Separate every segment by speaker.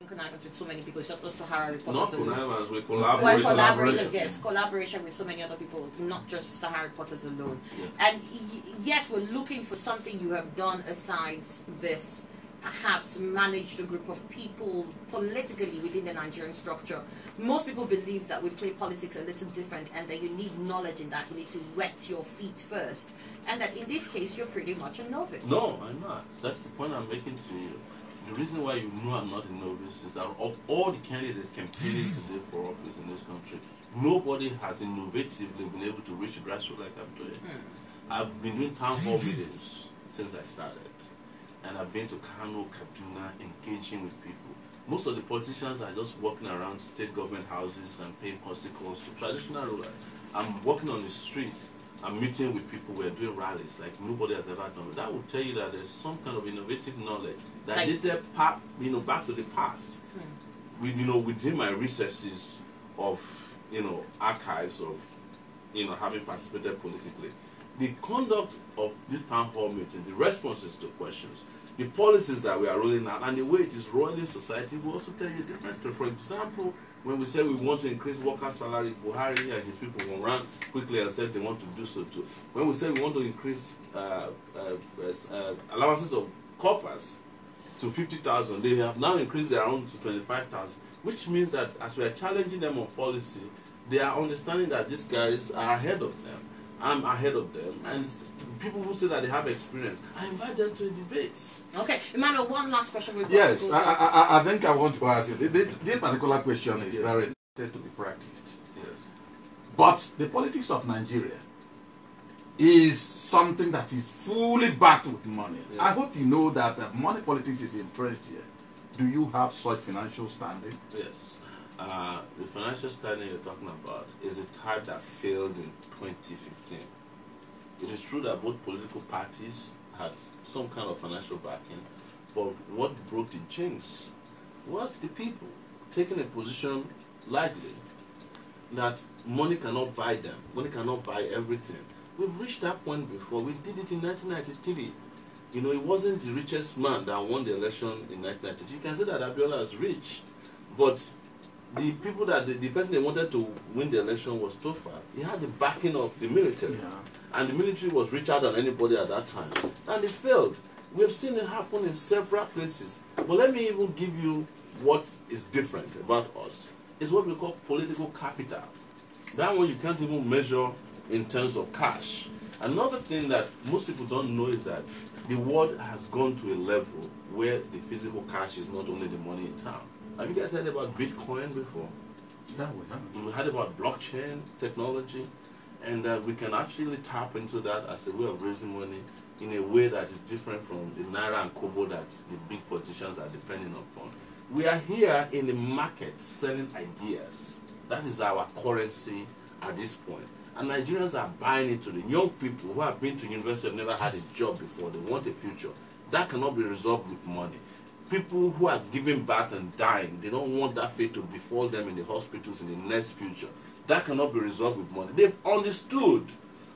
Speaker 1: connivance with so many people. It's just also Sahara reporters.
Speaker 2: Not connivance, we collaborate.
Speaker 1: Well, collaboration, yes, collaboration with so many other people, not just Sahara reporters alone. Yeah. And yet we're looking for something you have done aside this. Perhaps managed a group of people politically within the Nigerian structure. Most people believe that we play politics a little different and that you need knowledge in that. You need to wet your feet first. And that in this case, you're pretty much a novice.
Speaker 2: No, I'm not. That's the point I'm making to you. The reason why you know I'm not a novice is that of all the candidates campaigning today for office in this country, nobody has innovatively been able to reach grassroots like I'm doing. I've been doing town hall meetings since I started. And I've been to Kano, Kaduna, engaging with people. Most of the politicians are just walking around state government houses and paying constituents to traditional rulers. I'm walking on the streets. I'm meeting with people. We're doing rallies like nobody has ever done. That will tell you that there's some kind of innovative knowledge that like, dated back to the past. Within my researches of archives of having participated politically. The conduct of this town hall meeting, the responses to questions, the policies that we are rolling out, and the way it is rolling in society will also tell you a different story. For example, when we say we want to increase workers' salary, Buhari and his people will run quickly and said they want to do so too. When we say we want to increase allowances of corpers to 50,000, they have now increased their own to 25,000, which means that as we are challenging them on policy, they are understanding that these guys are ahead of them. I'm ahead of them, and people who say that they have experience, I invite them to a debate.
Speaker 1: Okay, Emmanuel, one last question.
Speaker 3: Yes, I think I want to ask you, this particular question is very to be practiced.
Speaker 2: Yes.
Speaker 3: But the politics of Nigeria is something that is fully backed with money. Yes. I hope you know that money politics is entrenched here. Do you have such financial standing?
Speaker 2: Yes. The financial standing you're talking about is a type that failed in 2015. It is true that both political parties had some kind of financial backing, but what broke the jinx was the people taking a position lightly that money cannot buy them, money cannot buy everything. We've reached that point before. We did it in 1993. It wasn't the richest man that won the election in 1993. You can say that Abiola is rich, but the people the person they wanted to win the election was Tofa. He had the backing of the military. Yeah. And the military was richer than anybody at that time. And it failed. We've seen it happen in several places. But let me even give you what is different about us. It's what we call political capital. That one you can't even measure in terms of cash. Another thing that most people don't know is that the world has gone to a level where the physical cash is not only the money in town. Have you guys heard about Bitcoin before?
Speaker 3: Yeah, we have.
Speaker 2: We heard about blockchain technology, and we can actually tap into that as a way of raising money in a way that is different from the Naira and Kobo that the big politicians are depending upon. We are here in the market selling ideas. That is our currency at this point. And Nigerians are buying into the young people who have been to university have never had a job before. They want a future. That cannot be resolved with money. People who are giving birth and dying, they don't want that fate to befall them in the hospitals in the next future. That cannot be resolved with money. They've understood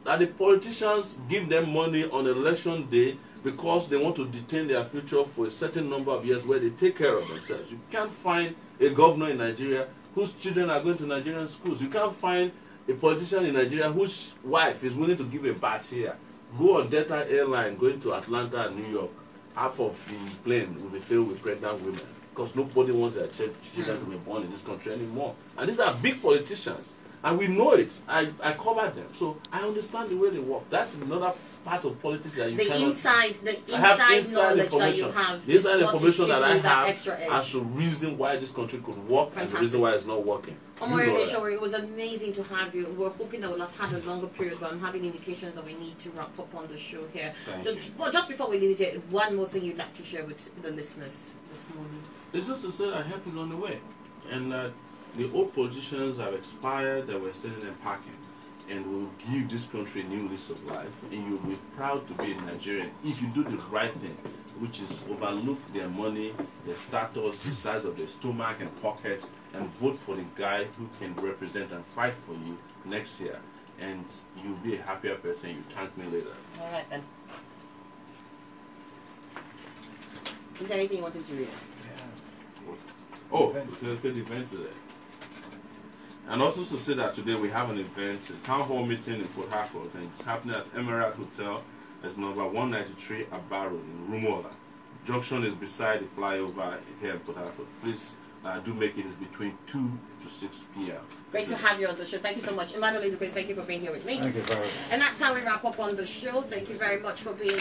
Speaker 2: that the politicians give them money on election day because they want to detain their future for a certain number of years where they take care of themselves. You can't find a governor in Nigeria whose children are going to Nigerian schools. You can't find a politician in Nigeria whose wife is willing to give a birth here. Go on Delta Airline going to Atlanta and New York. Half of the plane will be filled with pregnant women because nobody wants their children to be born in this country anymore. And these are big politicians, and we know it. I covered them, so I understand the way they work. That's another part of politics that you cannot.
Speaker 1: The inside knowledge that you have.
Speaker 2: The inside information that I have as the reason why this country could work and the reason why it's not working.
Speaker 1: Omoyele, it was amazing to have you. We're hoping that we'll have had a longer period, but I'm having indications that we need to wrap up on the show here. Well, just before we leave it, one more thing you'd like to share with the listeners this morning.
Speaker 2: It's just to say that help is on the way. And the old politicians have expired, that we're sending them packing. And we'll give this country a new lease of life. And you'll be proud to be a Nigerian if you do the right thing, which is overlook their money, their status, the size of their stomach and pockets, and vote for the guy who can represent and fight for you next year. And you'll be a happier person. You thank me later.
Speaker 1: All right, then. Is there anything you wanted to read?
Speaker 2: Yeah. Oh, good event today. And also to say that today we have an event, a town hall meeting in Portharcourt, and it's happening at Emerald Hotel. It's number 193 Abba Road in Rumola. Junction is beside the flyover here in Portharcourt. Please do make it. It's between 2 to 6 p.m.
Speaker 1: Great to have you on the show. Thank you so much. Emmanuel, thank you for being here with me.
Speaker 3: Thank you very much.
Speaker 1: And that's how we wrap up on the show. Thank you very much for being